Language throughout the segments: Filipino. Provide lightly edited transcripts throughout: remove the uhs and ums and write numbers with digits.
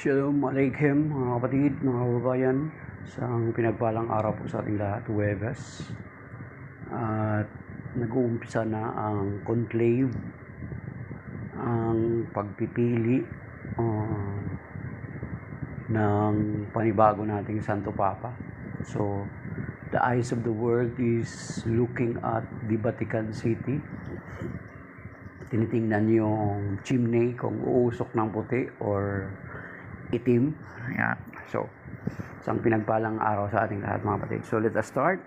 Shalom Aleichem mga kapatid, mga kababayan. Isang pinagpalang araw po sa ating lahat, Huwebes. At nag-uumpisa na ang conclave, ang pagpipili ng panibago nating Santo Papa. So, the eyes of the world is looking at the Vatican City. Tinitingnan yung chimney kung uusok ng puti or itim. Yeah. So, isang pinagpalang araw sa ating lahat mga kapatid. So, let us start.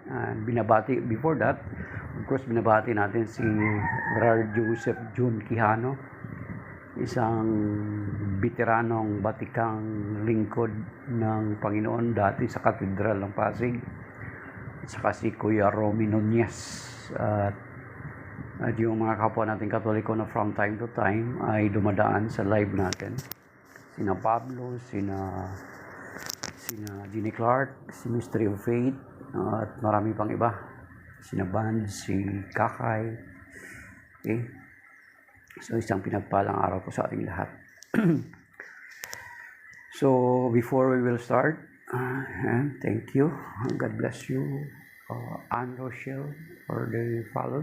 Before that, of course, binabati natin si Brother Joseph Jun Quijano, isang veteranong batikang lingkod ng Panginoon dati sa Katedral ng Pasig. Saka si Kuya Romy Nunez. At yung mga kapwa nating Katoliko na from time to time ay dumadaan sa live natin. Sina Pablo, sina Ginny Clark, si Mystery of Faith, at marami pang iba. Sina Band, si Kakay. Okay? So, isang pinagpalang araw po sa ating lahat. So, before we will start, thank you. God bless you, Anne Rochelle, for the follow.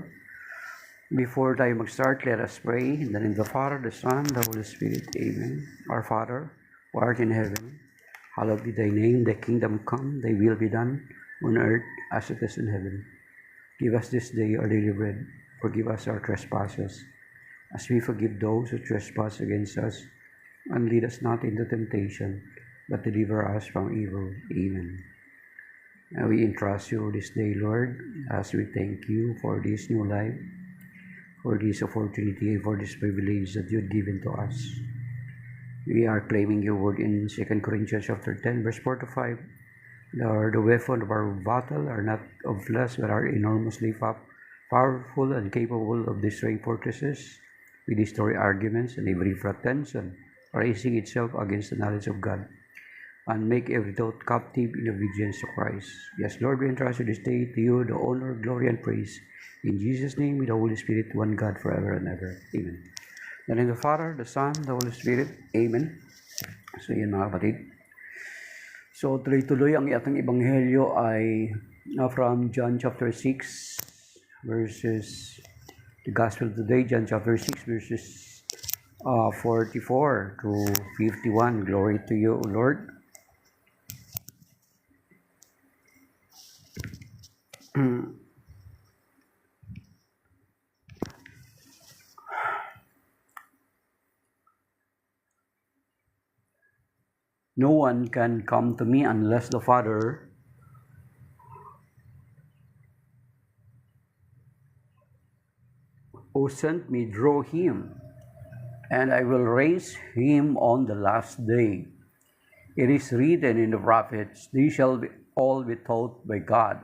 Before tayo mag-start, let us pray. In the name of the Father, the Son, the Holy Spirit. Amen. Our Father, who art in heaven, hallowed be thy name. Thy kingdom come, thy will be done, on earth as it is in heaven. Give us this day our daily bread. Forgive us our trespasses, as we forgive those who trespass against us. And lead us not into temptation, but deliver us from evil. Amen. And we entrust you this day, Lord, as we thank you for this new life, for this opportunity, for this privilege that you have given to us. We are claiming your word in 2 Corinthians chapter 10, verse 4 to 5. The weapon of our battle are not of flesh, but are enormously powerful and capable of destroying fortresses. We destroy arguments and every pretension raising itself against the knowledge of God, and make every thought captive in obedience to Christ. Yes, Lord, we entrust this day to you, the honor, glory, and praise. In Jesus' name, with the Holy Spirit, one God, forever and ever. Amen. In the name of the Father, the Son, the Holy Spirit. Amen. So, yun mga kapatid. So, tuloy-tuloy ang ating ebanghelyo ay from John chapter 6, verses, the Gospel of today, John chapter 6, verses 44 to 51. Glory to you, Lord. No one can come to me unless the Father who sent me draw him, and I will raise him on the last day. It is written in the prophets, they shall all be taught by God.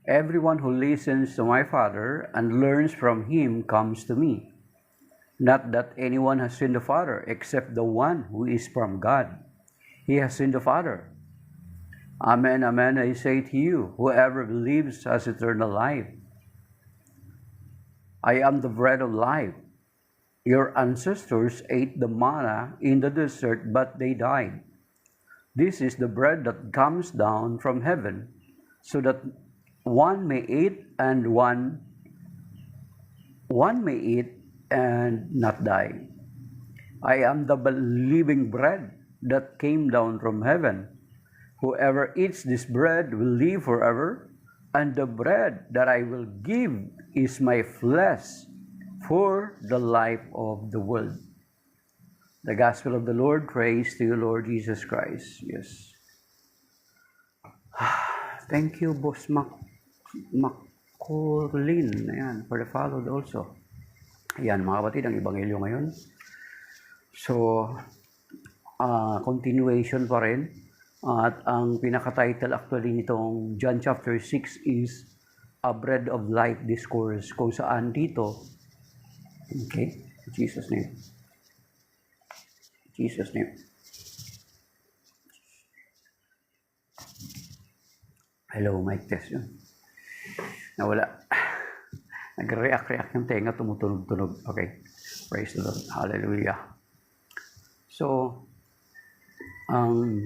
Everyone who listens to my Father and learns from him comes to me. Not that anyone has seen the Father, except the one who is from God. He has seen the Father. Amen, amen, I say to you, whoever believes has eternal life. I am the bread of life. Your ancestors ate the manna in the desert, but they died. This is the bread that comes down from heaven, so that one may eat and not die. I am the living bread that came down from heaven. Whoever eats this bread will live forever, and the bread that I will give is my flesh for the life of the world. The Gospel of the Lord. Praise to you, Lord Jesus Christ. Yes. Thank you, Boss Macolin. Ayan, for the followed also. Ayan, mga kapatid, ang ebanghelyo ngayon. So, continuation pa rin. At ang pinaka-title actually nitong John chapter 6 is A Bread of Life Discourse, kung saan dito, okay, in Jesus' name. Jesus' name. Hello, mic test yun. Nawala. Nag-react yung tenga, tumutunog-tunog. Okay. Praise the Lord. Hallelujah. So, ang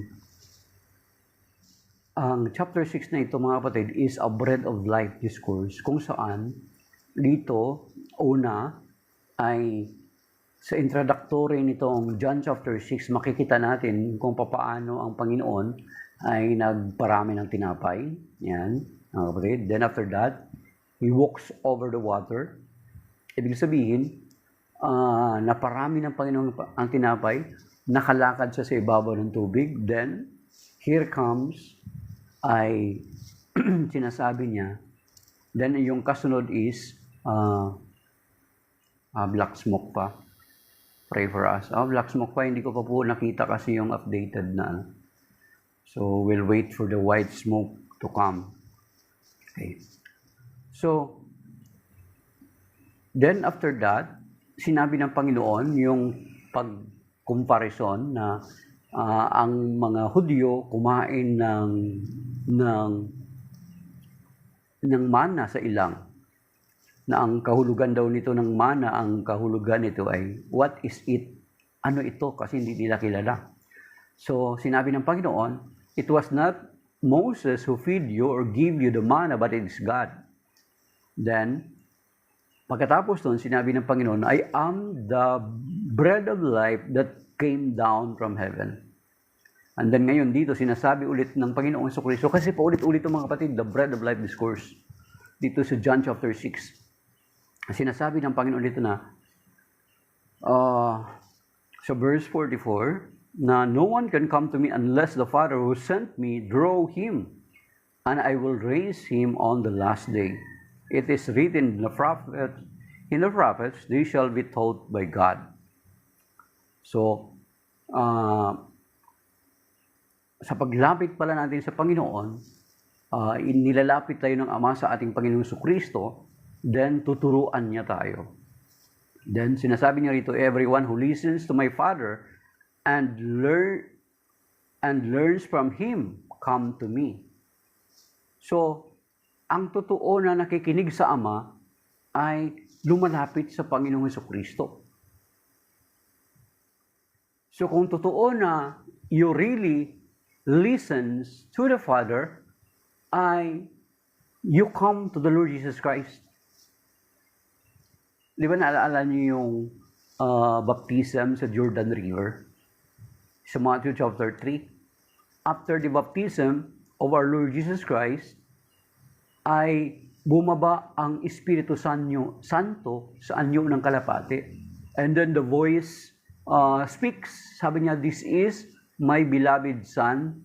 chapter 6 na ito, mga kapatid, is a bread of life discourse kung saan dito, una, ay sa introductory nitong John chapter 6, makikita natin kung paano ang Panginoon ay nagparami ng tinapay. Yan, mga kapatid. Then after that, He walks over the water. Ibig sabihin, naparami ng Panginoon ang tinapay, nakalakad siya sa ibabaw ng tubig. Then, here comes, ay sinasabi niya, then yung kasunod is, black smoke pa. Pray for us. Black smoke pa, hindi ko pa po nakita kasi yung updated na. So, we'll wait for the white smoke to come. Okay. So, then after that, sinabi ng Panginoon yung pag-comparison na ang mga Hudyo kumain ng mana sa ilang, na ang kahulugan daw nito ng mana, ang kahulugan nito ay, what is it? Ano ito? Kasi hindi nila kilala. So, sinabi ng Panginoon, it was not Moses who feed you or give you the manna, but it is God. Then, pagkatapos nun, sinabi ng Panginoon, I am the bread of life that came down from heaven. And then ngayon dito, sinasabi ulit ng Panginoong Jesucristo, kasi paulit-ulit ito mga kapatid, the bread of life discourse. Dito sa John chapter 6. Sinasabi ng Panginoon dito na, sa verse 44, na no one can come to me unless the Father who sent me draw him, and I will raise him on the last day. It is written in the prophets, they shall be taught by God. So, sa paglapit pala natin sa Panginoon, nilalapit tayo ng Ama sa ating Panginoong Jesucristo, then tuturuan niya tayo. Then sinasabi niya rito, everyone who listens to my Father and learns from Him, come to me. So, ang totoo na nakikinig sa Ama ay lumalapit sa Panginoong Jesucristo. So kung totoo na you really listens to the Father, ay you come to the Lord Jesus Christ. Di ba naalala niyo yung baptism sa Jordan River? Sa Matthew chapter 3. After the baptism of our Lord Jesus Christ, ay bumaba ang Espiritu Santo sa anyo ng kalapati. And then the voice speaks. Sabi niya, this is my beloved Son,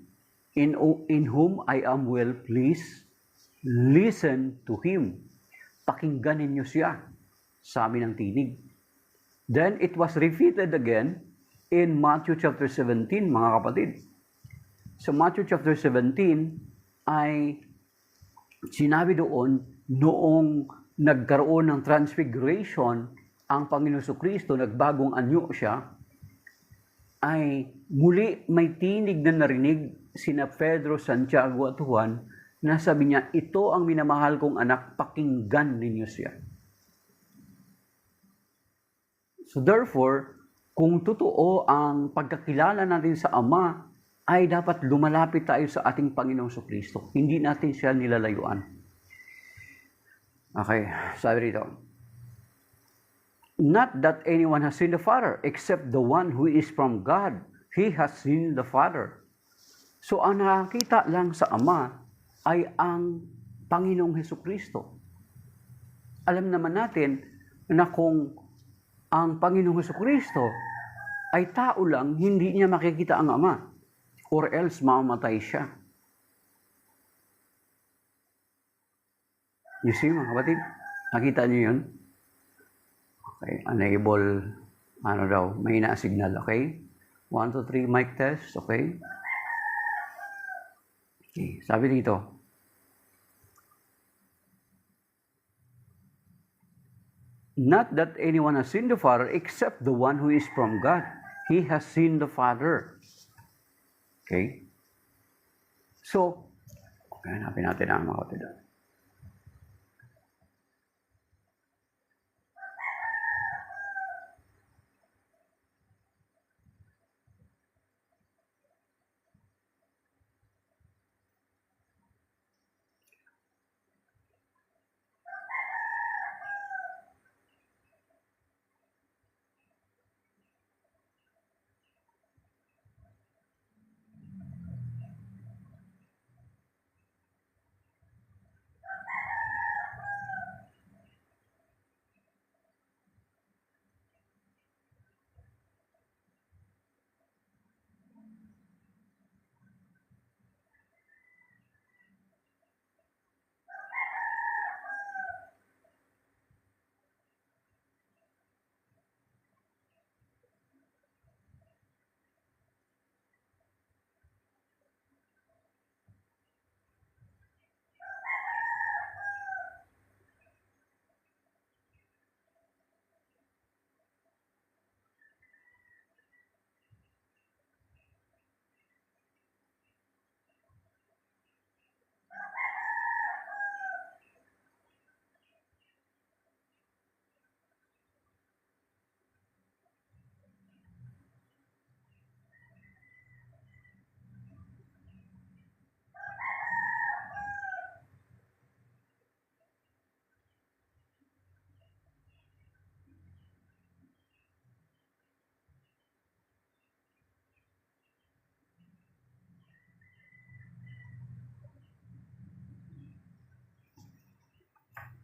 in whom I am well pleased. Listen to Him. Pakinggan ninyo siya. Sabi ng tinig. Then it was repeated again in Matthew chapter 17, mga kapatid. Sa Matthew chapter 17 ay sinabi doon, noong nagkaroon ng transfiguration, ang Panginoon Jesucristo, nagbagong anyo siya, ay muli may tinig na narinig sina Pedro, Santiago at Juan, na sabi niya, ito ang minamahal kong anak, pakinggan ninyo siya. So therefore, kung totoo ang pagkakilala natin sa Ama, ay dapat lumalapit tayo sa ating Panginoong Jesucristo. Hindi natin siya nilalayuan. Okay, sabi rito. Not that anyone has seen the Father, except the one who is from God. He has seen the Father. So ang nakakita lang sa Ama ay ang Panginoong Jesucristo. Alam naman natin na kung ang Panginoong Jesucristo ay tao lang, hindi niya makikita ang Ama. Or else, mamamatay siya. You see, mga kapatid? Nakita niyo yun? Okay, unable, may na-signal, okay? 1, 2, 3, mic test, okay? Okay, sabi dito. Not that anyone has seen the Father, except the one who is from God. He has seen the Father. Okay? So, hanapin natin ang mga kapatid.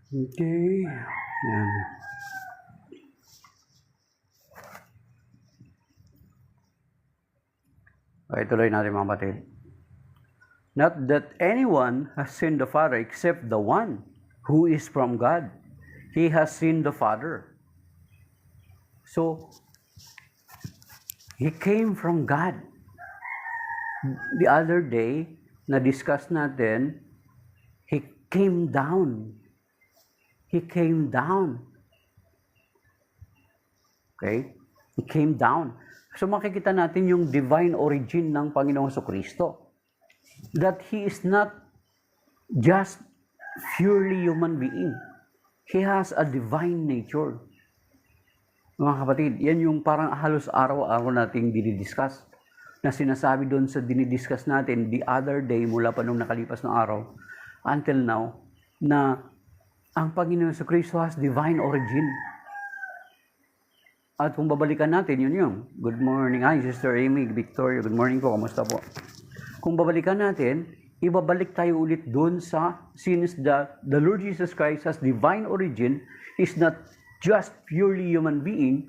Okay. Yan. Okay, tuloy natin mga kapatid. Not that anyone has seen the Father except the one who is from God. He has seen the Father. So, He came from God. The other day, na-discuss natin, He came down. He came down. Okay? He came down. So makikita natin yung divine origin ng Panginoong Jesucristo. That He is not just purely human being. He has a divine nature. Mga kapatid, yan yung parang halos araw-araw nating dinidiscuss. Na sinasabi doon sa dinidiscuss natin the other day mula pa nung nakalipas na araw until now, na ang Panginoong Jesucristo has divine origin. At kung babalikan natin, yun yung, good morning, hi Sister Amy, Victoria, good morning po, kamusta po? Kung babalikan natin, ibabalik tayo ulit doon sa, since the Lord Jesus Christ has divine origin, is not just purely human being,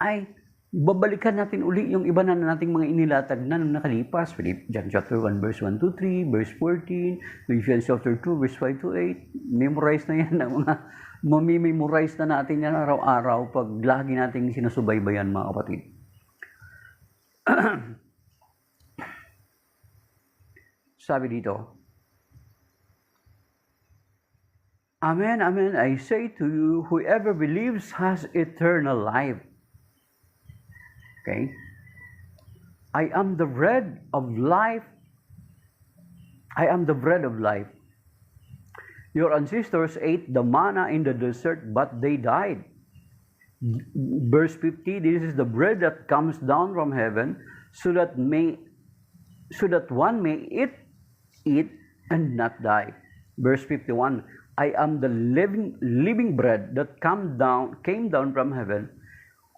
ay babalikan natin uli yung iba na nating mga inilatag na nung nakalipas. John chapter 1, verse 1 to 3, verse 14, Ephesians chapter 2, verse 5 to 8. Memorize na yan ng mga mamimemorize na natin yan araw-araw pag lagi nating sinusubaybayan mga kapatid. Sabi dito, Amen, amen, I say to you, whoever believes has eternal life. Okay? I am the bread of life. I am the bread of life. Your ancestors ate the manna in the desert, but they died. Verse 50, this is the bread that comes down from heaven, so that one may eat and not die. Verse 51, I am the living bread that came down from heaven.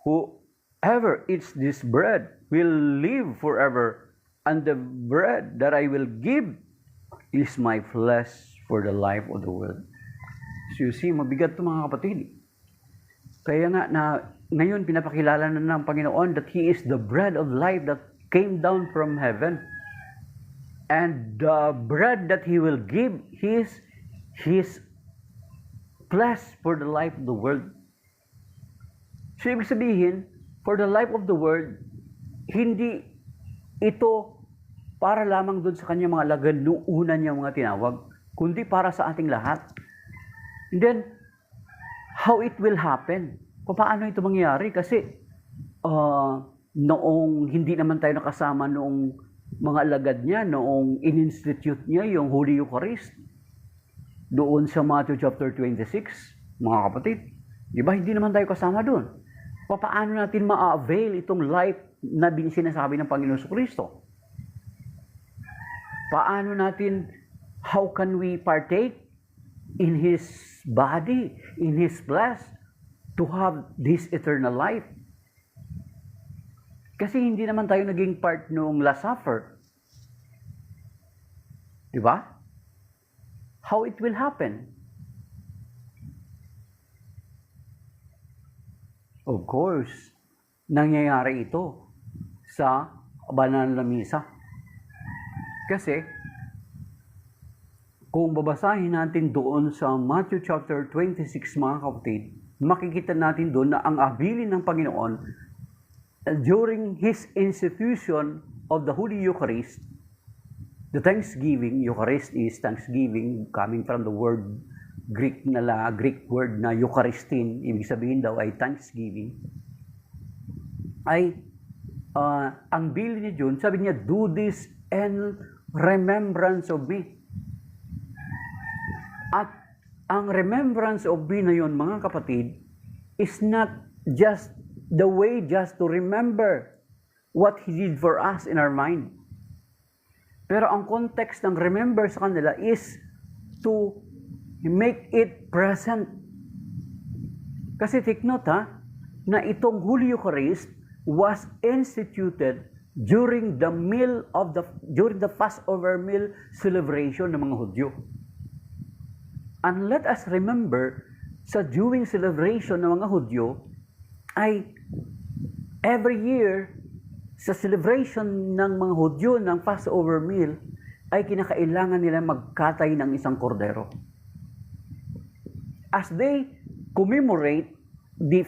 Whoever eats this bread will live forever, and the bread that I will give is my flesh for the life of the world. So you see, mabigat ito mga kapatid. Kaya nga na ngayon pinapakilala na ng Panginoon that He is the bread of life that came down from heaven. And the bread that He will give is His flesh for the life of the world. So ibig sabihin, for the life of the world, hindi ito para lamang doon sa kanyang mga alagad noong una niya mga tinawag, kundi para sa ating lahat. And then, how it will happen? Paano ito mangyayari? Kasi, noong hindi naman tayo nakasama noong mga alagad niya, noong in-institute niya yung Holy Eucharist, doon sa Matthew chapter 26, mga kapatid, di ba, hindi naman tayo kasama doon. Paano natin ma-avail itong life na sinasabi ng Panginoon Jesucristo? Paano natin, how can we partake in His body, in His flesh, to have this eternal life? Kasi hindi naman tayo naging part noong Last Supper. Di ba? How it will happen? Of course, nangyayari ito sa banal na misa. Kasi, kung babasahin natin doon sa Matthew chapter 26 mga kapatid, makikita natin doon na ang abilin ng Panginoon during His institution of the Holy Eucharist, the Thanksgiving, Eucharist is Thanksgiving, coming from the word Greek word na Eucharistin, ibig sabihin daw ay Thanksgiving, ay ang bilin niya doon, sabi niya, do this in remembrance of me. At ang remembrance of me na yun, mga kapatid, is not just the way just to remember what He did for us in our mind. Pero ang context ng remember sa kanila is to make it present. Kasi take note na itong Holy Eucharist was instituted during the Passover meal celebration ng mga Hudyo. And let us remember, sa Jewing celebration ng mga Hudyo, ay every year, sa celebration ng mga Hudyo ng Passover meal, ay kinakailangan nila magkatay ng isang kordero. As they commemorate the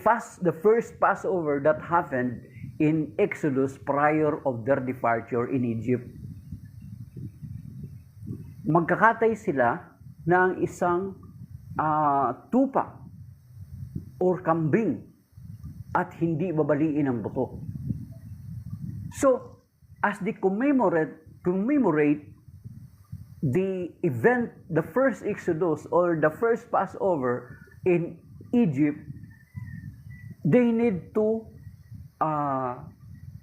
first Passover that happened in Exodus prior of their departure in Egypt, magkakatay sila ng isang tupa or kambing at hindi babaliin ang buto. So, as they commemorate the event, the first Exodus or the first Passover in Egypt, they need to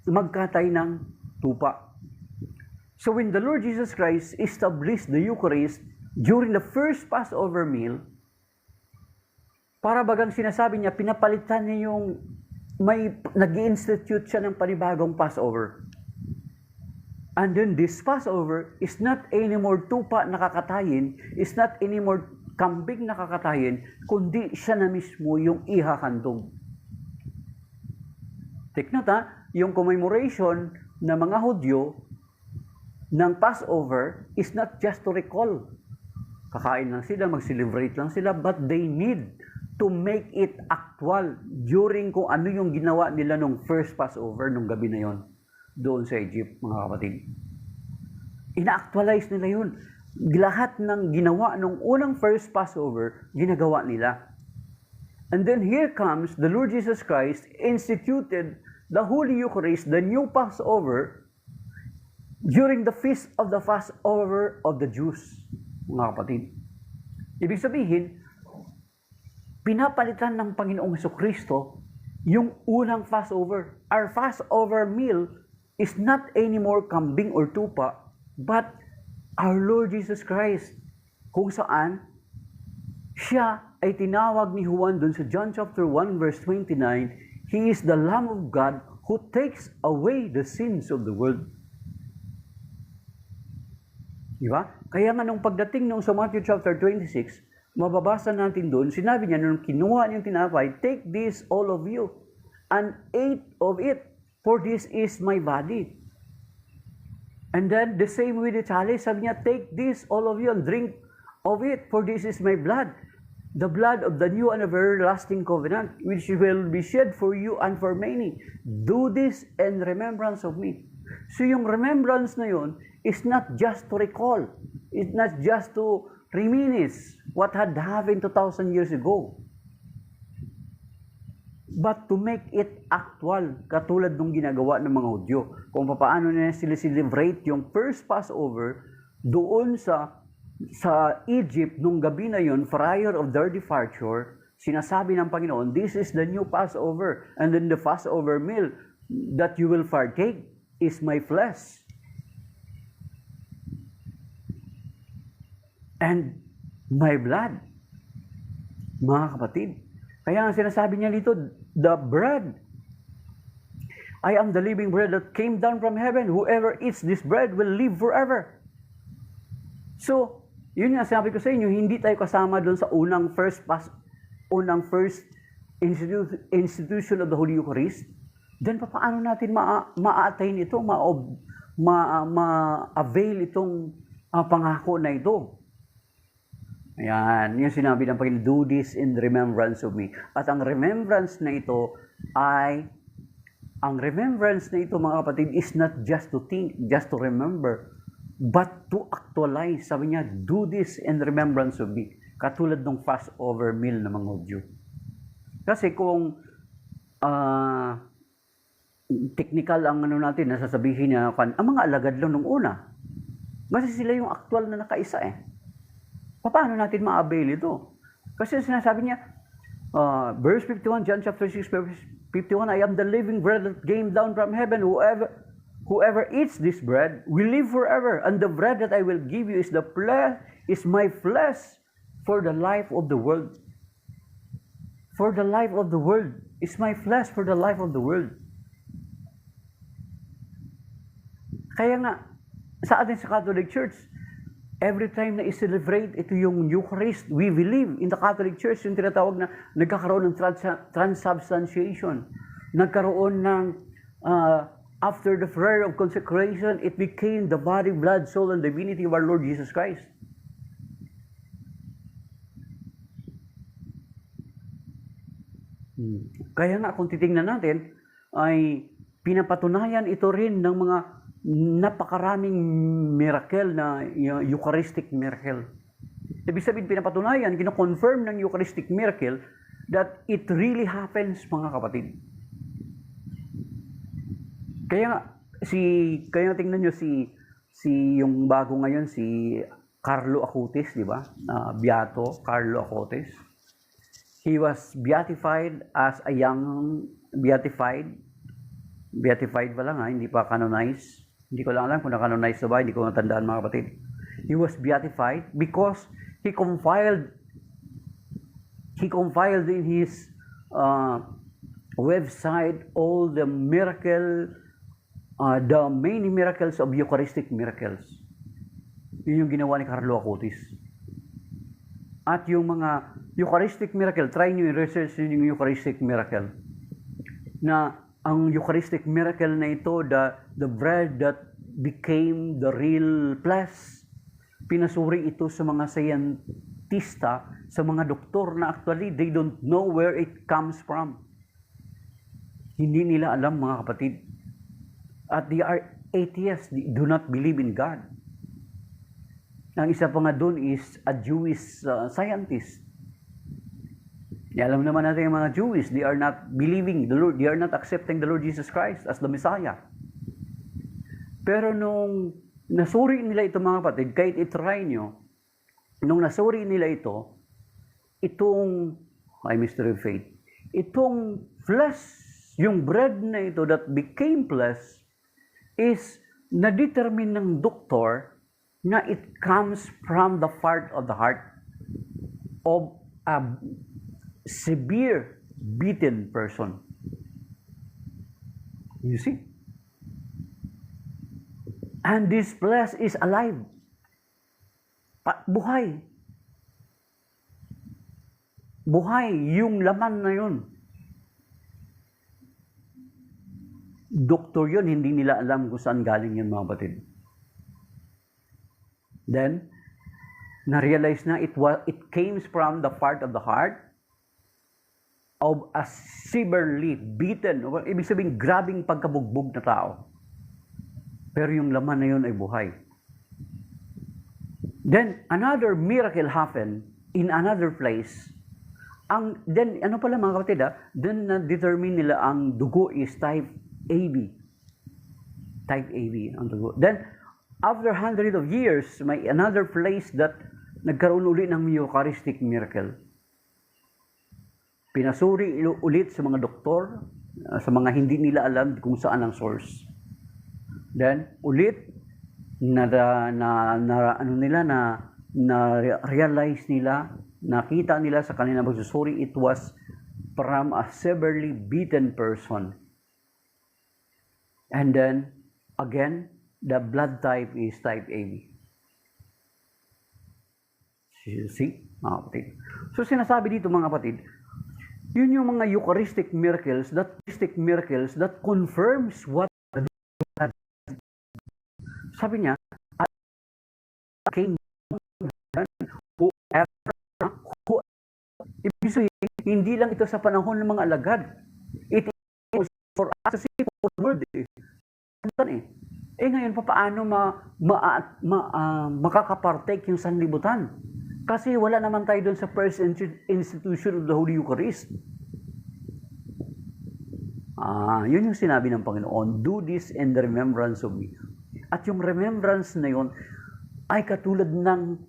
magkatay ng tupa. So when the Lord Jesus Christ established the Eucharist during the first Passover meal, para bagang sinasabi niya, pinapalitan niya yung nag-institute siya ng panibagong Passover. And then this Passover is not anymore tupa na kakatayin, is not anymore kambing na kakatayin, kundi siya na mismo yung ihahandog. Take note yung commemoration ng mga Hudyo ng Passover is not just to recall. Kakain lang sila, mag-celebrate lang sila, but they need to make it actual during kung ano yung ginawa nila nung first Passover, nung gabi na yon doon sa Egypt, mga kapatid. Ina-actualize nila yun. Lahat ng ginawa nung unang first Passover, ginagawa nila. And then here comes the Lord Jesus Christ, instituted the Holy Eucharist, the new Passover, during the feast of the Passover of the Jews, mga kapatid. Ibig sabihin, pinapalitan ng Panginoong Jesucristo yung unang Passover. Our Passover meal is not anymore kambing or tupa, but our Lord Jesus Christ, kung saan siya ay tinawag ni Juan dun sa John chapter 1 verse 29, He is the Lamb of God who takes away the sins of the world. Diba? Kaya nga nung pagdating nung sa Matthew chapter 26, mababasa natin doon, sinabi niya nung kinuha niyang tinapay, take this all of you and eat of it, for this is my body. And then the same with the chalice, sabi niya, take this all of you and drink of it, for this is my blood, the blood of the new and everlasting covenant, which will be shed for you and for many. Do this in remembrance of me. So yung remembrance na yun is not just to recall, it's not just to reminisce what had happened 2,000 years ago, but to make it actual, katulad nung ginagawa ng mga Hudyo. Kung paano nila sila celebrate yung first Passover doon sa Egypt nung gabi na yun, prior of their departure, sinasabi ng Panginoon, this is the new Passover, and then the Passover meal that you will partake is my flesh. And my blood. Mga kapatid, kaya ang sinasabi niya dito, the bread. I am the living bread that came down from heaven. Whoever eats this bread will live forever. So, yun nga sabi ko sa inyo, hindi tayo kasama doon sa unang first institution of the Holy Eucharist. Then, paano natin ma-attain ito, ma-avail itong pangako na ito? Ayan, yung sinabi ng Panginoon, do this in remembrance of me. At ang remembrance na ito, mga kapatid, is not just to think, just to remember, but to actualize. Sabi niya, do this in remembrance of me. Katulad ng Passover meal ng mga Hudyo. Kasi kung technical ang natin, nasasabihin niya, ang mga alagad lang nung una, kasi sila yung actual na nakaisa eh. Paano natin ma-avail ito? Kasi sinasabi niya, verse 51, John chapter 6, verse 51, I am the living bread that came down from heaven. Whoever eats this bread will live forever. And the bread that I will give you is my flesh for the life of the world. For the life of the world. Is my flesh for the life of the world. Kaya nga, sa atin sa Catholic Church, Every time na i-celebrate ito yung Eucharist, we believe in the Catholic Church, yung tinatawag na nagkakaroon ng transubstantiation. Nagkaroon ng, after the prayer of consecration, it became the body, blood, soul, and divinity of our Lord Jesus Christ. Kaya nga kung titingnan natin, ay pinapatunayan ito rin ng mga napakaraming miracle na Eucharistic miracle. Ibig sabihin, pinapatunayan, kino-confirm ng Eucharistic miracle that it really happens, mga kapatid. Kaya tingnan nyo si yung bago ngayon, si Carlo Acutis, di ba? Beato Carlo Acutis. He was beatified as a young, beatified pa lang hindi pa canonized. Hindi ko lang alam kung na-canonize na ba, hindi ko matandaan mga kapatid. He was beatified because he compiled in his website all the many miracles of Eucharistic miracles. Yun yung ginawa ni Carlo Acutis. At yung mga Eucharistic miracle, try nyo i-research yung Eucharistic miracle. Na ang Eucharistic miracle na ito, the bread that became the real flesh, pinasuri ito sa mga scientista, sa mga doktor na actually they don't know where it comes from. Hindi nila alam, mga kapatid. At they are atheists, they do not believe in God. Ang isa pa nga doon is a Jewish scientist. Alam naman natin yung mga Jewish, they are not believing the Lord, they are not accepting the Lord Jesus Christ as the Messiah. Pero nung nasuri nila ito, mga kapatid, kahit itry nyo, nung nasuri nila ito, itong, mystery of faith, itong flesh, yung bread na ito that became flesh, is na-determine ng doktor na it comes from the part of the heart of a severe beaten person. You see? And this flesh is alive. Buhay. Buhay yung laman na yun. Doktor yun, hindi nila alam kung saan galing yun, mga batid. Then, na-realize na it came from the part of the heart of a severely beaten, ibig sabihin, grabing pagkabugbog na tao. Pero yung laman na yun ay buhay. Then, another miracle happened in another place. Then, ano pala mga kapatid, then na-determine nila ang dugo is type AB. Type AB ang dugo. Then, after 100 of years, may another place that nagkaroon ulit ng Eucharistic miracle. Pinasuri ulit sa mga doktor, sa mga hindi nila alam kung saan ang source. Then, ulit, na-realize nila, nakita nila sa kanilang pagsusuri, it was from a severely beaten person. And then, again, the blood type is type AB. See, mga kapatid. So, sinasabi dito, mga kapatid, yun yung mga Eucharistic miracles that confirms what sabi niya, ibig sabihin, hindi lang ito sa panahon ng mga alagad. It is for us to see for word. Ngayon, paano makakapartake yung sanlibutan? Kasi wala naman tayo doon sa first institution of the Holy Eucharist. Yun yung sinabi ng Panginoon, do this in the remembrance of me. At yung remembrance na yun, ay katulad ng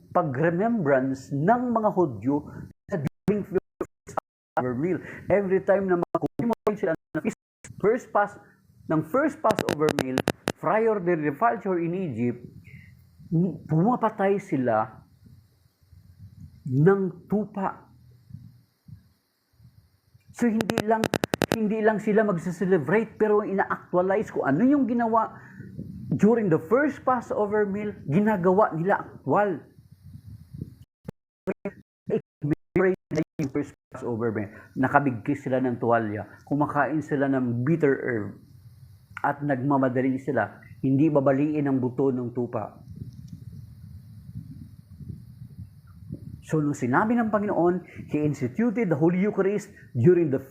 pag-remembrance ng mga Hudyo sa during Passover meal. Every time na mag-commemorate sila ng first Passover meal, prior to the departure in Egypt, pumapatay sila ng tupa. So hindi lang sila magse-celebrate, pero ina-actualize kung ano yung ginawa during the first Passover meal, ginagawa nila aktwal. Yung first Passover meal, nakabigkis sila ng tuwalya, kumakain sila ng bitter herb, at nagmamadali sila, hindi babaliin ang buto ng tupa. So, nung sinabi ng Panginoon, He instituted the Holy Eucharist during the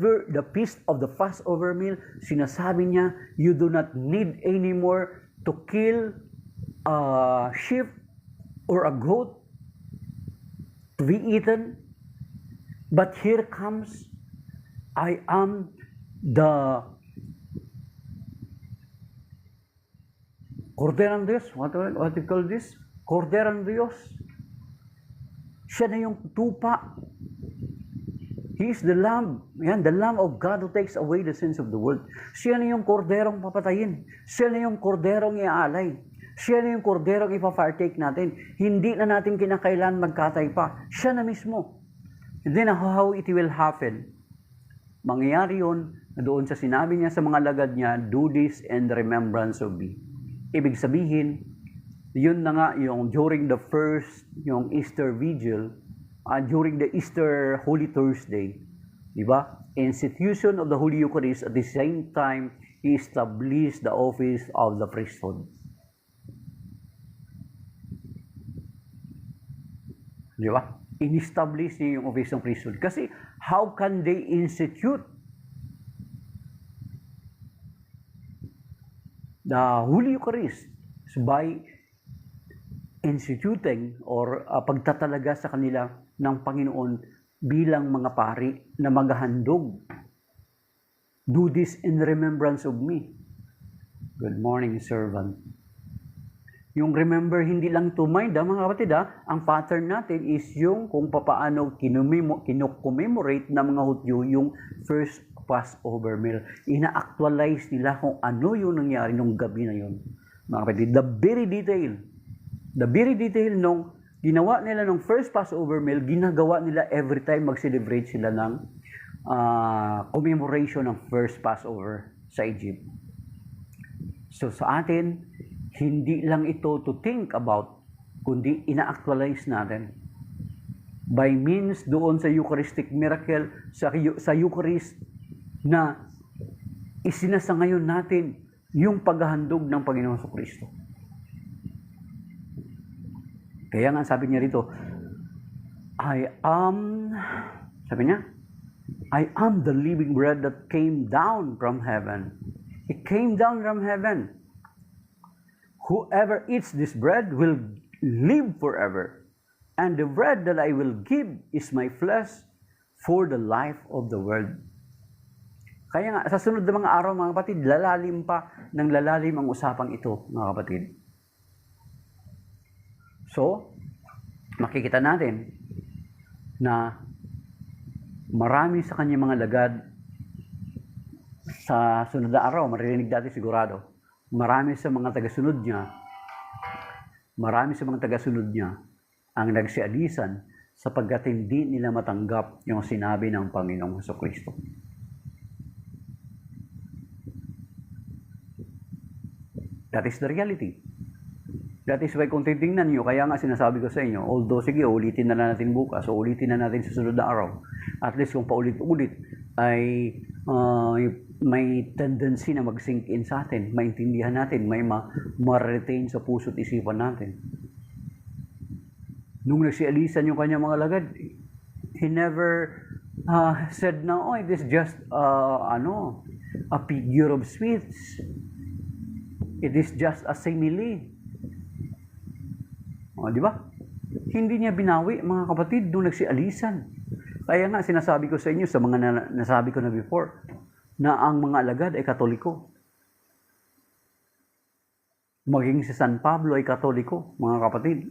feast of the Passover meal, sinasabi niya, you do not need anymore to kill a sheep or a goat to be eaten. But here comes, I am the Cordero de Dios. What do you call this? Cordero de Dios. Siya na yung tupa. He is the Lamb. Yan, the Lamb of God who takes away the sins of the world. Siya na yung korderong papatayin. Siya na yung korderong iaalay. Siya na yung korderong ipa-partake natin. Hindi na natin kinakailan magkatay pa. Siya na mismo. And then how it will happen? Mangyayari yun na doon sa sinabi niya sa mga lagad niya, do this in remembrance of me. Ibig sabihin, yun na nga yung during the first, yung Easter Vigil, during the Easter Holy Thursday, di ba? Institution of the Holy Eucharist, at the same time, He established the office of the priesthood. Di ba? In-establish niya yung office ng priesthood. Kasi, how can they institute the Holy Eucharist? By instituting or pagtatalaga sa kanila ng Panginoon bilang mga pari na maghahandog. Do this in remembrance of me. Good morning, servant. Yung remember, hindi lang to mind, mga kapatid, ang pattern natin is yung kung paano kinocommemorate ng mga Hudyo yung first Passover meal. Ina-actualize nila kung ano yung nangyari nung gabi na yun. Mga kapatid, the very detail nung ginawa nila nung first Passover meal, ginagawa nila every time mag-celebrate sila ng commemoration ng first Passover sa Egypt. So sa atin, hindi lang ito to think about, kundi ina-actualize natin. By means doon sa Eucharistic miracle, sa Eucharist na isinasangayon natin yung paghahandog ng Panginoon Kristo. Kaya nga sabi niya rito, I am the living bread that came down from heaven. It came down from heaven. Whoever eats this bread will live forever. And the bread that I will give is my flesh for the life of the world. Kaya nga, sa sunod na mga araw, mga kapatid, lalalim ang usapang ito, mga kapatid. So, makikita natin na marami sa kanyang mga lagad sa sunod na araw, maririnig natin sigurado, marami sa mga tagasunod niya ang nagsialisan sapagkat hindi nila matanggap yung sinabi ng Panginoong Jesucristo. That is the reality. That is why kung titingnan nyo, kaya nga sinasabi ko sa inyo, although sige, ulitin na natin bukas, o ulitin na natin sa sunod na araw, at least kung paulit-ulit, ay may tendency na mag-sink in sa atin, maintindihan natin, may ma-retain sa puso't isipan natin. Nung nagsialisan yung kanyang mga lagad, he never said na, oh, it is just a figure of speech. It is just a simile. O, di ba? Hindi niya binawi, mga kapatid, nung nagsialisan. Kaya nga, sinasabi ko sa inyo, sa mga nasabi ko na before, na ang mga alagad ay Katoliko. Maging si San Pablo ay Katoliko, mga kapatid.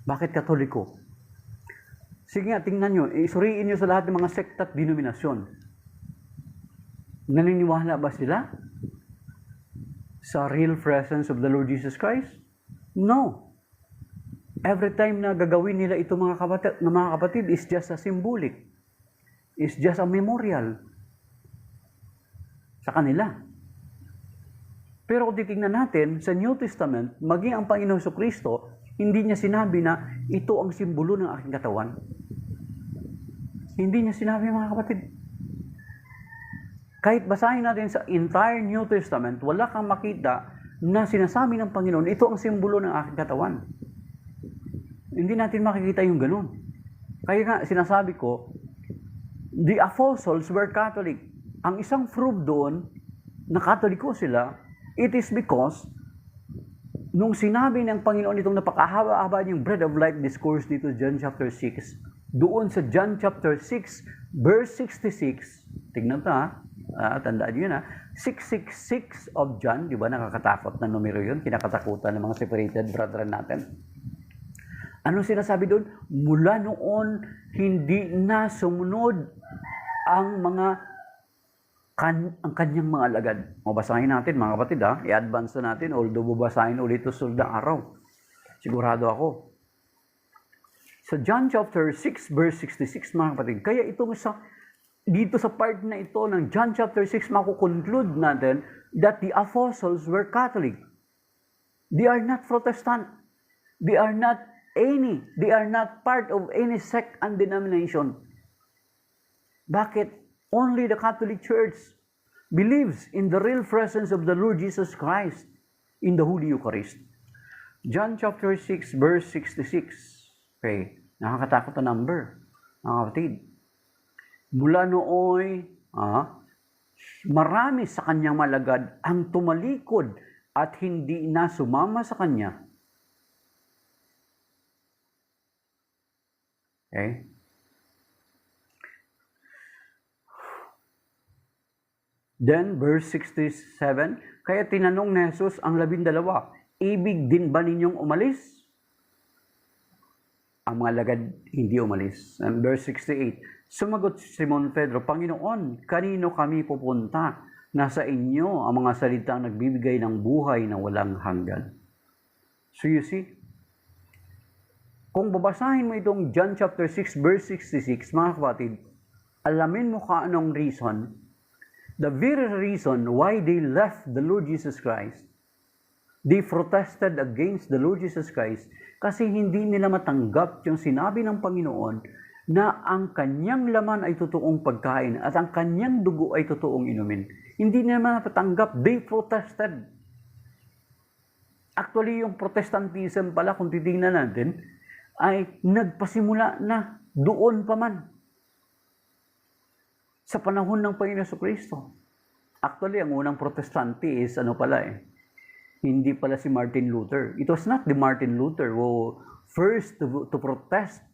Bakit Katoliko? Sige nga, tingnan nyo, isuriin nyo sa lahat ng mga sekta at denominasyon. Naniniwala ba sila sa real presence of the Lord Jesus Christ? No. Every time na gagawin nila ito mga kapatid is just a symbolic. It's just a memorial sa kanila. Pero kung titingnan natin, sa New Testament, maging ang Panginoon Kristo, hindi niya sinabi na ito ang simbolo ng aking katawan. Hindi niya sinabi, mga kapatid. Kahit basahin natin sa entire New Testament, wala kang makita na sinasabi ng Panginoon, ito ang simbolo ng aking katawan. Hindi natin makikita yung ganun. Kaya nga, sinasabi ko, the apostles were Catholic. Ang isang proof doon, na Katoliko sila, it is because, nung sinabi ng Panginoon itong napakahaba-haba yung Bread of Life discourse dito, John chapter 6, doon sa John chapter 6, verse 66, tignan ta, tandaan nyo na, 666 of John, di ba, nakakatakot na numero yun, kinakatakutan ng mga separated brethren natin. Anong sinasabi doon? Mula noon, hindi na sumunod ang kanyang mga alagad. Mabasahin natin, mga kapatid, i-advance na natin, although babasahin ulit ito suldang araw. Sigurado ako. Sa John chapter 6, verse 66, mga kapatid, kaya itong dito sa part na ito ng John chapter 6, makukonclude natin that the apostles were Catholic. They are not Protestant. They are not part of any sect and denomination. Bakit? Only the Catholic Church believes in the real presence of the Lord Jesus Christ in the Holy Eucharist. John chapter 6, verse 66. Okay, nakakatakot na number, mga kapatid. Mula nooy, marami sa kanyang malagad ang tumalikod at hindi na sumama sa kanya. Okay? Then, verse 67, kaya tinanong ni Jesus ang 12, ibig din ba ninyong umalis? Ang mga lagad hindi umalis. And verse 68, sumagot si Simon Pedro, Panginoon, kanino kami pupunta? Nasa inyo ang mga salitang nagbibigay ng buhay na walang hanggan. So you see, kung babasahin mo itong John chapter 6, verse 66, mga kapatid, alamin mo ka anong reason. The very reason why they left the Lord Jesus Christ, they protested against the Lord Jesus Christ kasi hindi nila matanggap yung sinabi ng Panginoon na ang kanyang laman ay totoong pagkain at ang kanyang dugo ay totoong inumin. Hindi nila matanggap, they protested. Actually, yung Protestantism pala, kung titingnan natin, ay nagpasimula na doon pa man. Sa panahon ng Panginoon Kristo. Actually, ang unang protestante is hindi pala si Martin Luther. It was not the Martin Luther who first to protest.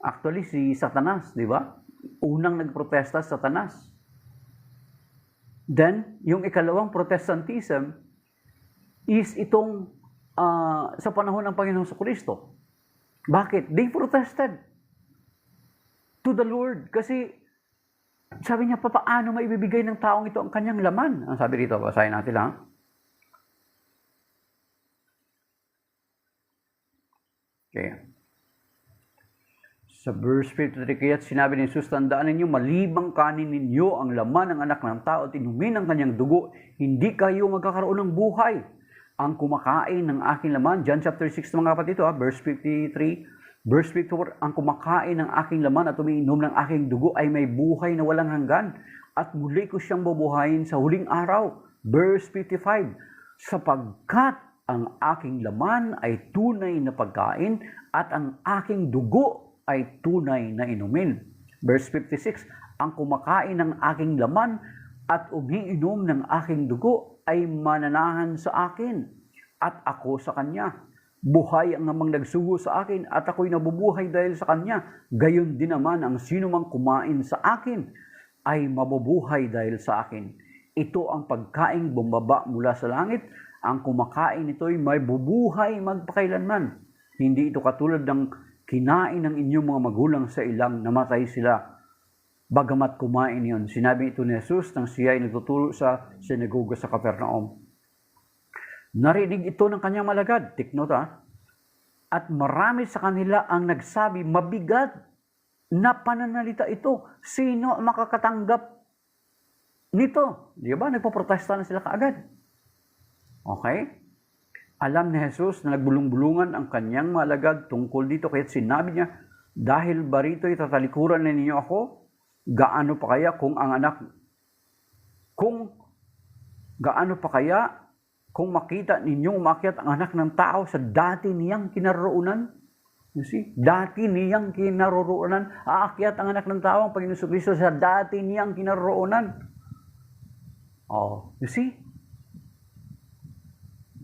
Actually, si Satanas, di ba? Unang nagprotesta, Satanas. Then, yung ikalawang Protestantism is itong sa panahon ng Panginoon Kristo. Bakit? They protested to the Lord. Kasi sabi niya, paano maibibigay ng taong ito ang kanyang laman? Ang sabi dito, basahin natin lang. Okay. Sa verse 53, kaya't sinabi ni Jesus, tandaan ninyo, malibang kanin ninyo ang laman ng anak ng tao at inumin ang kanyang dugo, hindi kayo magkakaroon ng buhay. Ang kumakain ng aking laman, John chapter 6, mga kapatid, verse 53, Verse 54, ang kumakain ng aking laman at umiinom ng aking dugo ay may buhay na walang hanggan at muli ko siyang bubuhayin sa huling araw. Verse 55, sapagkat ang aking laman ay tunay na pagkain at ang aking dugo ay tunay na inumin. Verse 56, ang kumakain ng aking laman at umiinom ng aking dugo ay mananahan sa akin at ako sa kanya. Buhay ang amang nagsugo sa akin at ako'y nabubuhay dahil sa kanya. Gayon din naman ang sino mang kumain sa akin ay mabubuhay dahil sa akin. Ito ang pagkaing bumaba mula sa langit. Ang kumakain ito'y may bubuhay magpakailanman. Hindi ito katulad ng kinain ng inyong mga magulang sa ilang namatay sila. Bagamat kumain yon. Sinabi ito ni Jesus nang siya ay nagtuturo sa sinagoga sa Capernaum. Narinig ito ng kanyang malagad, take note at marami sa kanila ang nagsabi, mabigat na pananalita ito. Sino makakatanggap nito. Di ba? Nagpoprotesta na sila kaagad. Okay? Alam ni Jesus na nagbulong-bulungan ang kanyang mga alagad tungkol dito. Kaya sinabi niya, dahil ba rito itatalikuran na ninyo ako? Gaano pa kaya kung makita ninyong umakyat ang anak ng tao sa dati niyang kinaroroonan? You see? Dati niyang kinaroroonan. Aakyat ang anak ng tao, ang Panginoon Jesucristo, sa dati niyang kinaroroonan. Oh, you see?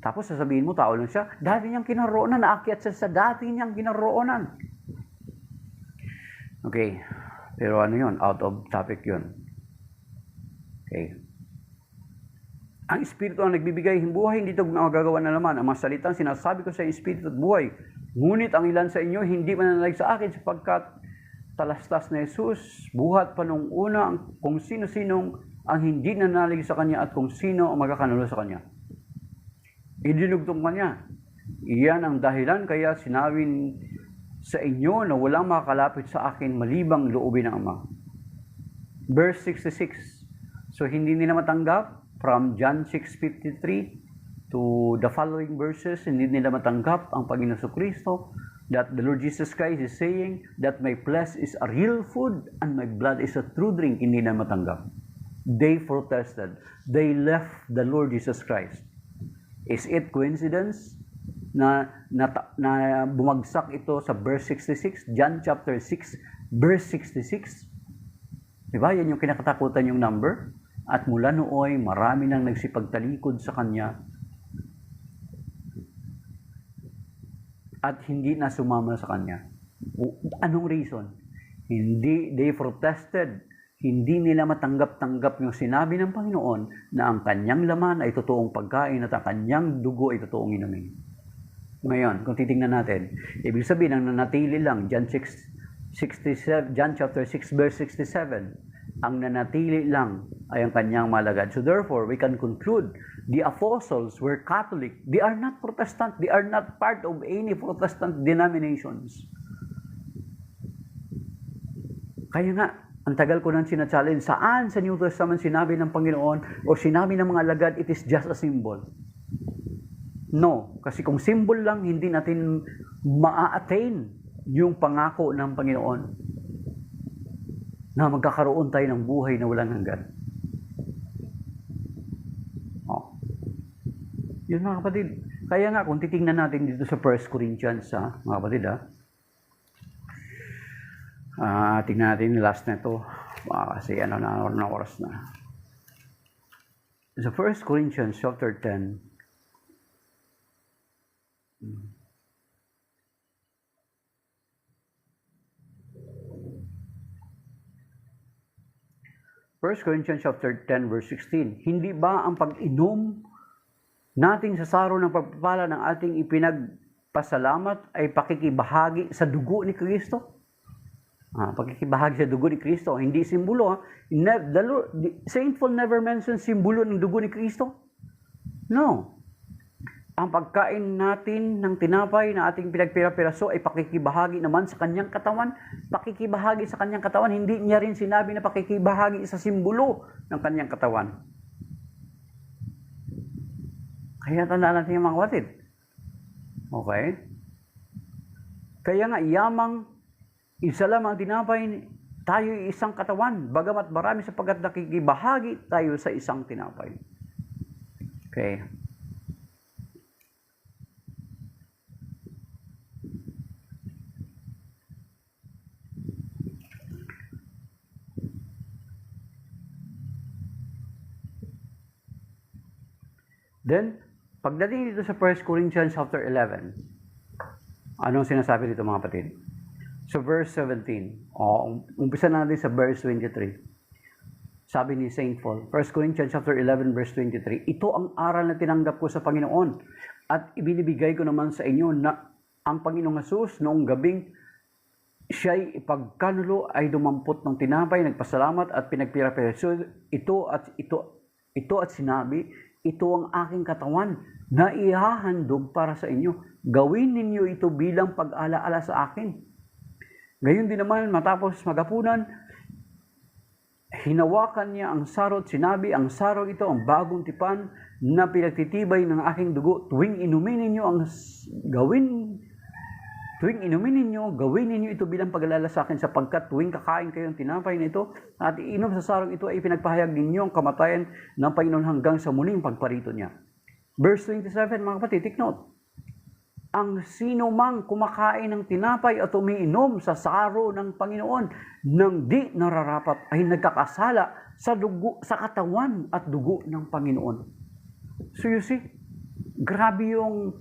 Tapos sasabihin mo, tao lang siya, dati niyang kinaroroonan, aakyat siya sa dati niyang kinaroroonan. Okay. Pero ano yun? Out of topic yun. Okay. Ang Espiritu ang nagbibigay ng buhay, hindi ito magagawa na naman. Ang mga salitang sinasabi ko sa Espiritu at buhay. Ngunit ang ilan sa inyo, hindi mananalig sa akin sapagkat talastas na Jesus, buhat pa nung una kung sino-sinong ang hindi nananalig sa Kanya at kung sino ang magkakanulo sa Kanya. Idinugtong Kanya. Iyan ang dahilan kaya sinabing sa inyo na walang makakalapit sa akin malibang loobin ng Ama. Verse 66. So hindi nila matanggap from John 6:53 to the following verses, hindi nila matanggap ang Panginoon Jesucristo that the Lord Jesus Christ is saying that my flesh is a real food and my blood is a true drink. Hindi nila matanggap. They protested. They left the Lord Jesus Christ. Is it coincidence na bumagsak ito sa verse 66, John chapter 6, verse 66? Diba? Yan yung kinakatakutan yung number. At mula nooy, marami nang nagsipagtalikod sa Kanya at hindi na sumama sa Kanya. Anong reason? They protested. Hindi nila matanggap-tanggap yung sinabi ng Panginoon na ang Kanyang laman ay totoong pagkain at ang Kanyang dugo ay totoong inumin. Ngayon, kung titingnan natin, ibig sabihin, ang nanatili lang, John chapter 6, verse 67, ang nanatili lang ay ang Kanyang malagad. So therefore, we can conclude, the apostles were Catholic. They are not Protestant. They are not part of any Protestant denominations. Kaya nga, ang tagal ko nang sinachallenge, saan sa New Testament sinabi ng Panginoon o sinabi ng mga alagad, it is just a symbol. No, kasi kung symbol lang, hindi natin ma-attain yung pangako ng Panginoon na magkakaroon tayo ng buhay na walang hanggan. Oh. Yun mga kapatid. Kaya nga, kung titingnan natin dito sa 1 Corinthians, mga kapatid, tingnan natin yung last na ito. Kasi na oras na. Sa 1 Corinthians chapter 10, First Corinthians chapter 10 verse 16. Hindi ba ang pag-inom natin sa saro ng pagpapala ng ating ipinagpasalamat ay pakikibahagi sa dugo ni Kristo? Pakikibahagi sa dugo ni Kristo, hindi simbolo. Saint Paul never mentions simbolo ng dugo ni Kristo. No. Ang pagkain natin ng tinapay na ating pinagpira-piraso ay pakikibahagi naman sa kanyang katawan. Pakikibahagi sa kanyang katawan, hindi niya rin sinabi na pakikibahagi sa simbolo ng kanyang katawan. Kaya tandaan natin yung mga kapatid. Okay? Kaya nga, yamang isa lamang tinapay, tayo isang katawan, bagamat marami sapagkat nakikibahagi tayo sa isang tinapay. Okay. Then, pagdating dito sa 1 Corinthians chapter 11, anong sinasabi dito mga kapatid? So verse 17, umpisa na natin sa verse 23. Sabi ni Saint Paul, 1 Corinthians chapter 11 verse 23, ito ang aral na tinanggap ko sa Panginoon at ibinibigay ko naman sa inyo na ang Panginoong Jesus noong gabing siya'y ipagkanulo ay dumampot ng tinapay, nagpasalamat at pinagpira-pira. So ito at sinabi, ito ang aking katawan na ihahandog para sa inyo. Gawin ninyo ito bilang pag-alaala sa akin. Gayon din naman, matapos magapunan, hinawakan niya ang saro at sinabi, ang saro ito ang bagong tipan na pinagtitibay ng aking dugo. Tuwing inumin ninyo gawin ninyo ito bilang pag-alala sa akin, sapagkat tuwing kakain kayo ng tinapay na ito at iinom sa sarong ito ay pinagpahayag ninyo ang kamatayan ng Panginoon hanggang sa muling pagparito niya. Verse 27, mga kapatid, take note. Ang sino mang kumakain ng tinapay at umiinom sa saro ng Panginoon nang di nararapat ay nagkakasala sa katawan at dugo ng Panginoon. So you see, grabe yung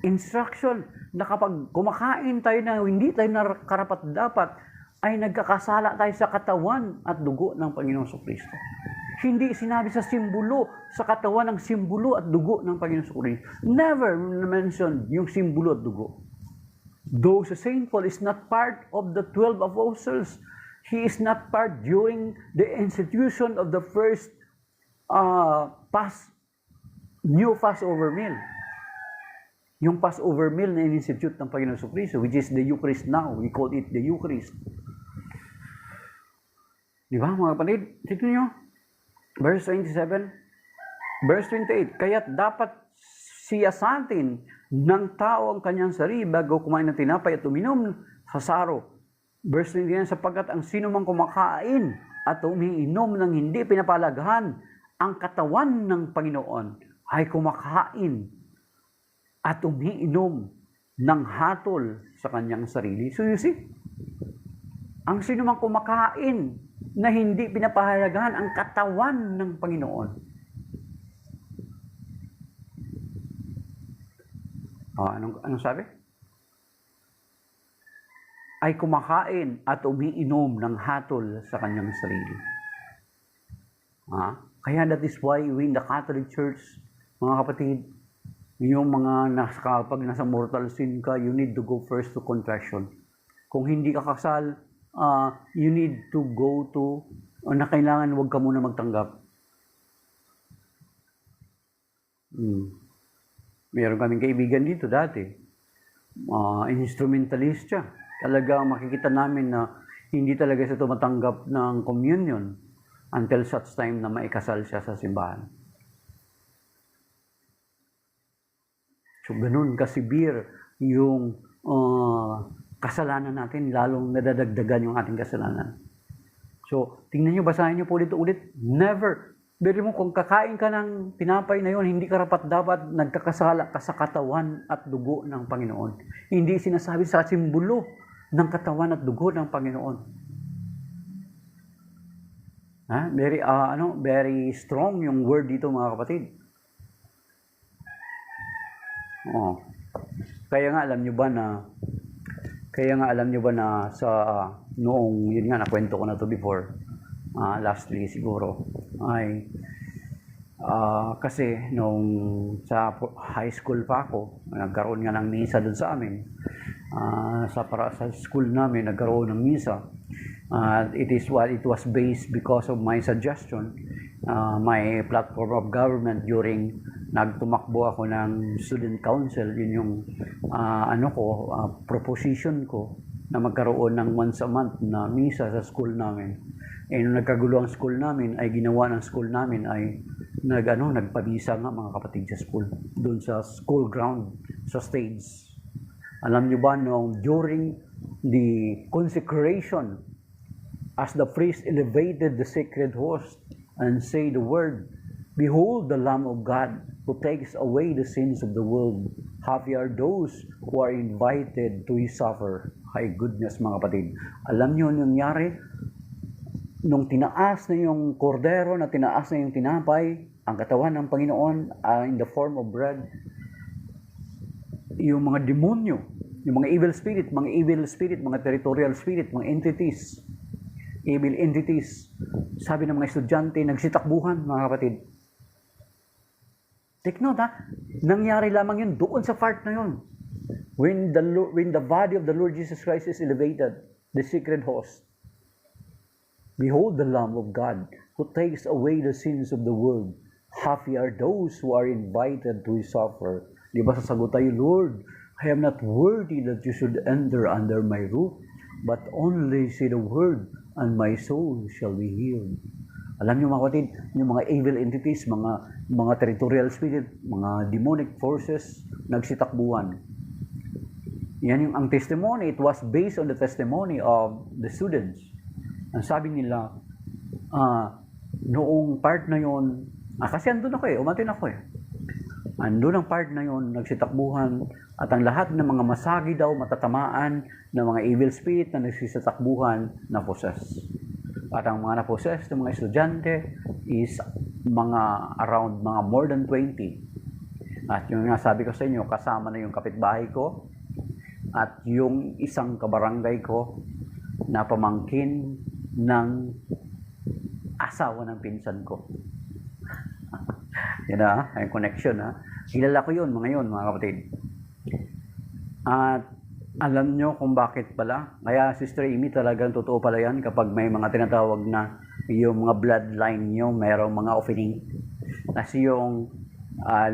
instruction na kapag kumakain tayo na hindi tayo karapat-dapat ay nagkakasala tayo sa katawan at dugo ng Panginoon Kristo. Hindi sinabi sa simbolo, sa katawan ng simbolo at dugo ng Panginoon Kristo. Never mentioned yung simbolo at dugo. Though sa St. Paul is not part of the 12 apostles, he is not part during the institution of the first new Passover meal. Yung Passover meal na in-institute ng Panginoon Kristo, which is the Eucharist now. We call it the Eucharist. Di ba, mga kapatid? Tignan nyo. Verse 27, verse 28, kaya't dapat siyasatin ng tao ang kanyang sarili bago kumain ng tinapay at uminom sa saro. Verse 29, sapagkat ang sino mang kumakain at umiinom ng hindi pinapalaghan ang katawan ng Panginoon ay kumakain at umiinom ng hatol sa kanyang sarili. So you see, ang sino mang kumakain na hindi pinapahalagahan ang katawan ng Panginoon. Anong sabi? Ay kumakain at umiinom ng hatol sa kanyang sarili. Kaya that is why we in the Catholic Church, mga kapatid, yung mga kapag nasa mortal sin ka, you need to go first to confession. Kung hindi ka kasal, you need to go to, na kailangan huwag ka muna magtanggap. Meron kaming kaibigan dito dati. Instrumentalist siya. Talaga makikita namin na hindi talaga siya tumatanggap ng communion until such time na maikasal siya sa simbahan. So, ganun kasibir yung kasalanan natin, lalong nadadagdagan yung ating kasalanan. So, tingnan nyo, basahin nyo po ulit. Never. Beri mo, kung kakain ka ng tinapay na yun, hindi karapat-dapat nagkakasala ka sa katawan at dugo ng Panginoon. Hindi sinasabi sa simbolo ng katawan at dugo ng Panginoon. Very strong yung word dito, mga kapatid. Kaya nga alam nyo ba na sa noong, yun nga, nakwento ko na to before, lastly siguro, ay kasi nung sa high school pa ako, nagkaroon nga ng misa dun sa amin. Sa school namin, nagkaroon ng misa. It was based because of my suggestion, my platform of government during nagtumakbo ako ng student council. Yun yung proposition ko na magkaroon ng once a month na misa sa school namin. Nung nagkagulo ang school namin, ay ginawa ng school namin ay nagpabisa nga, mga kapatid, sa school, doon sa school ground, sa stage. Alam nyo ba, during the consecration, as the priest elevated the sacred host and say the word, "Behold the Lamb of God who takes away the sins of the world. Happy are those who are invited to His supper." Ay goodness, mga kapatid. Alam nyo nangyari? Nung tinaas na yung kordero, na tinaas na yung tinapay, ang katawan ng Panginoon in the form of bread, yung mga demonyo, yung mga evil spirit, mga territorial spirit, mga entities, evil entities, sabi ng mga estudyante, nagsitakbuhan, mga kapatid. Take note, nangyari lamang yun doon sa part na yun. When the body of the Lord Jesus Christ is elevated, the sacred host, "Behold the Lamb of God who takes away the sins of the world. Happy are those who are invited to His supper." Di ba sasagot tayo, "Lord, I am not worthy that you should enter under my roof, but only say the word, and my soul shall be healed. Alam niyo mga kapatid, yung mga evil entities, mga territorial spirit, mga demonic forces, nagsitakbuhan. Yan yung ang testimony. It was based on the testimony of the students. Ang sabi nila, noong part na yon, kasi andun ako umatin ako andun ang part na yon, nagsitakbuhan, at ang lahat ng mga masagi daw, matatamaan ng mga evil spirit na nagsisatakbuhan na possess. At ang mga na-possess ng mga estudyante is around mga more than 20. At yung nga sabi ko sa inyo, kasama na yung kapitbahay ko at yung isang kabarangay ko na pamangkin ng asawa ng pinsan ko. Yan ay connection Kilala ko yun, mga kapatid. At alam nyo kung bakit pala. Kaya Sister Amy, talagang totoo pala yan kapag may mga tinatawag na yung mga bloodline nyo, mayroong mga opening. Kasi yung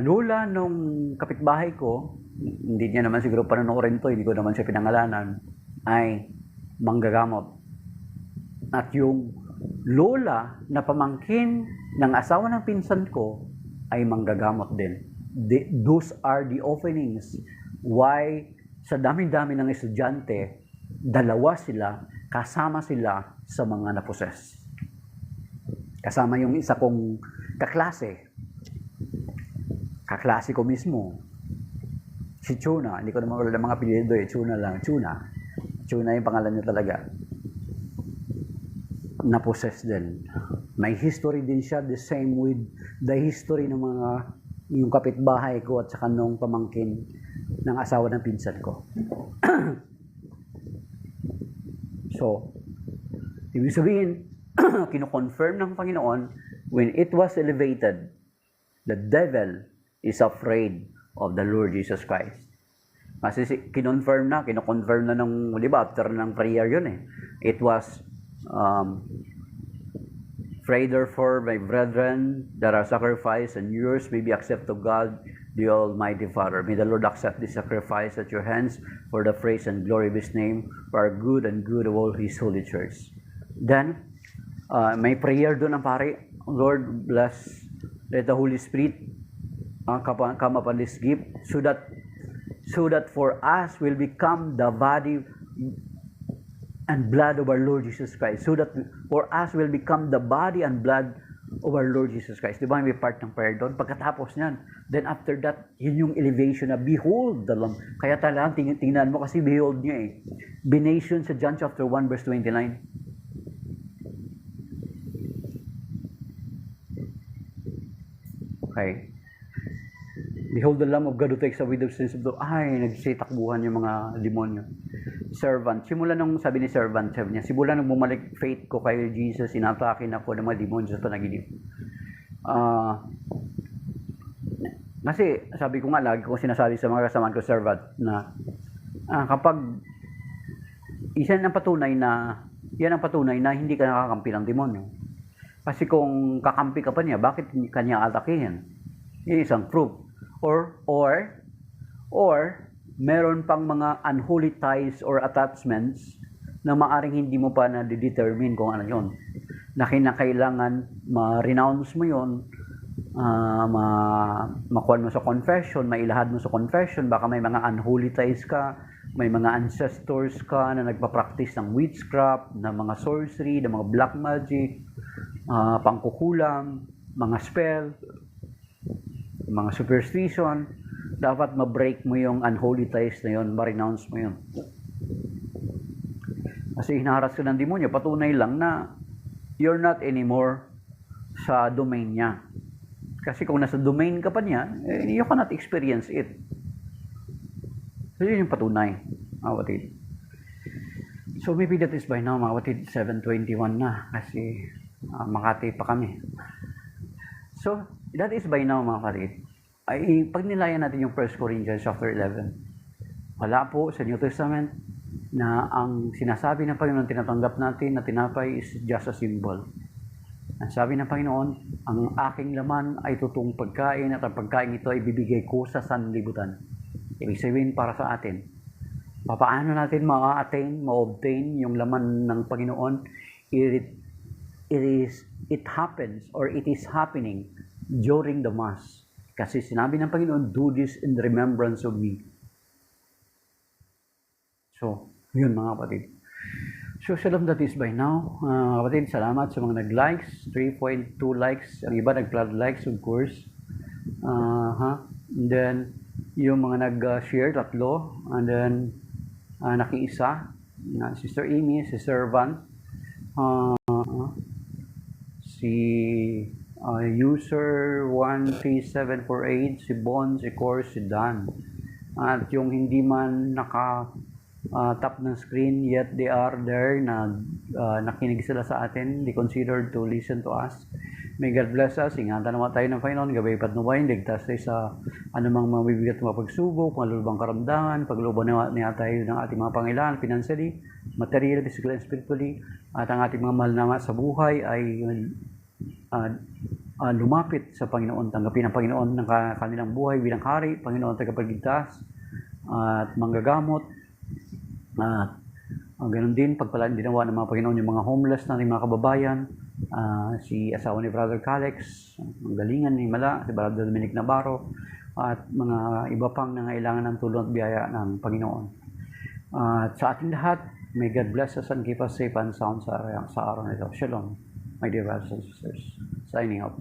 lula nung kapitbahay ko, hindi niya naman siguro panonoorin to, hindi ko naman siya pinangalanan, ay manggagamot. At yung lola na pamangkin ng asawa ng pinsan ko ay manggagamot din. Those are the openings. Why sa dami-dami ng estudyante, dalawa sila, kasama sila sa mga naposes. Kasama yung isa kong kaklase ko mismo, si Chuna. Hindi ko naman wala ng mga apelyido Chuna lang. Chuna yung pangalan niya talaga. Naposes din. May history din siya, the same with the history ng yung kapitbahay ko at saka nung pamangkin ng asawa ng pinsan ko. So, ibig sabihin, kino-confirm ng Panginoon, when it was elevated, the devil is afraid of the Lord Jesus Christ. Kasi kino-confirm na nung, di ba, after ng prayer yun It was, pray therefore, my brethren, that our sacrifice and yours may be accepted to God, the Almighty Father. May the Lord accept this sacrifice at your hands for the praise and glory of His name, for our good and good of all His holy church. Then, may prayer doon ang pare. Lord, bless, let the Holy Spirit come upon this gift, so that for us will become the body and blood of our Lord Jesus Christ. So that for us will become the body and blood of our Lord Jesus Christ. Di ba may part ng prayer doon? Pagkatapos niyan, then after that, yun yung elevation na behold the Lamb. Kaya talagang tingnan mo kasi behold niya Bination sa John chapter 1 verse 29. Okay. Behold the Lamb of God who takes away the sins of the world. Nagsitakbuhan yung mga demonyo. Servant. Simula nung sabi niya, simula nung bumalik faith ko kay Jesus, inatakin ako ng mga demonyo sa panaginip. Kasi sabi ko nga, lagi ko sinasabi sa mga kasamaan ko, servant, na kapag yan ang patunay na hindi ka nakakampi ng demonyo. Kasi kung kakampi ka pa niya, bakit kanya atakihin? Yan isang proof. Or meron pang mga unholy ties or attachments na maaring hindi mo pa na-determine kung ano yon. Na kinakailangan ma-renounce mo yon, makuha mo sa confession, mailahad mo sa confession. Baka may mga unholy ties ka, may mga ancestors ka na nagpa-practice ng witchcraft, ng mga sorcery, ng mga black magic, pangkukulam, mga spell, mga superstition. Dapat ma-break mo yung unholy ties na yun, ma-renounce mo yun. Kasi hinaharas ka ng demonyo, patunay lang na you're not anymore sa domain niya. Kasi kung nasa domain ka pa niya, you cannot experience it. So yun yung patunay, mga kapatid. So maybe that is by now, mga kapatid, 7:21 na, kasi Makati pa kami. So that is by now, mga kapatid. Ay pag nilayan natin yung 1 Corinthians chapter 11, wala po sa New Testament na ang sinasabi ng Panginoon, tinatanggap natin na tinapay is just a symbol. Ang sabi ng Panginoon, ang aking laman ay totoong pagkain at ang pagkain ito ay bibigay ko sa sanlibutan. Ibig sabihin para sa atin. paano natin ma-obtain yung laman ng Panginoon? It happens or it is happening during the Mass. Kasi sinabi ng Panginoon, do this in remembrance of me. So, yun mga kapatid. So, shalom that is by now. Kapatid, salamat sa mga nag-likes. 3.2 likes. Ang iba nag-flood likes, of course. And then, yung mga nag-share, 3. And then, nakiisa. Sister Amy, si Servant. Si user 13748, si Bon, si Cor, si Dan. At yung hindi man tap ng screen, yet they are there na nakinig sila sa atin, they considered to listen to us. May God bless us. Ingatan naman tayo ng Panginoon, gabay patnubayin, ligtas tayo sa anumang mabibigat mga pagsubok, malulubang karamdaman, pagluban niya tayo ng ating mga pangailangan, financially, material, physical, and spiritually, at ang ating mga mahal na sa buhay ay lumapit sa Panginoon, tanggapin ng Panginoon ng kanilang buhay bilang hari, Panginoon tagapagligtas, at manggagamot, at ganun din, pagpalaan dinawa ng mga Panginoon yung mga homeless nating mga kababayan, si asawa ni Brother Calex, ang galingan ni Mala, si Brother Dominic Navarro, at mga iba pang nangailangan ng tulong at biyaya ng Panginoon. At sa ating lahat, may God bless us and keep us safe and sound sa araw nito. Shalom, my dear brothers and sisters. Signing out.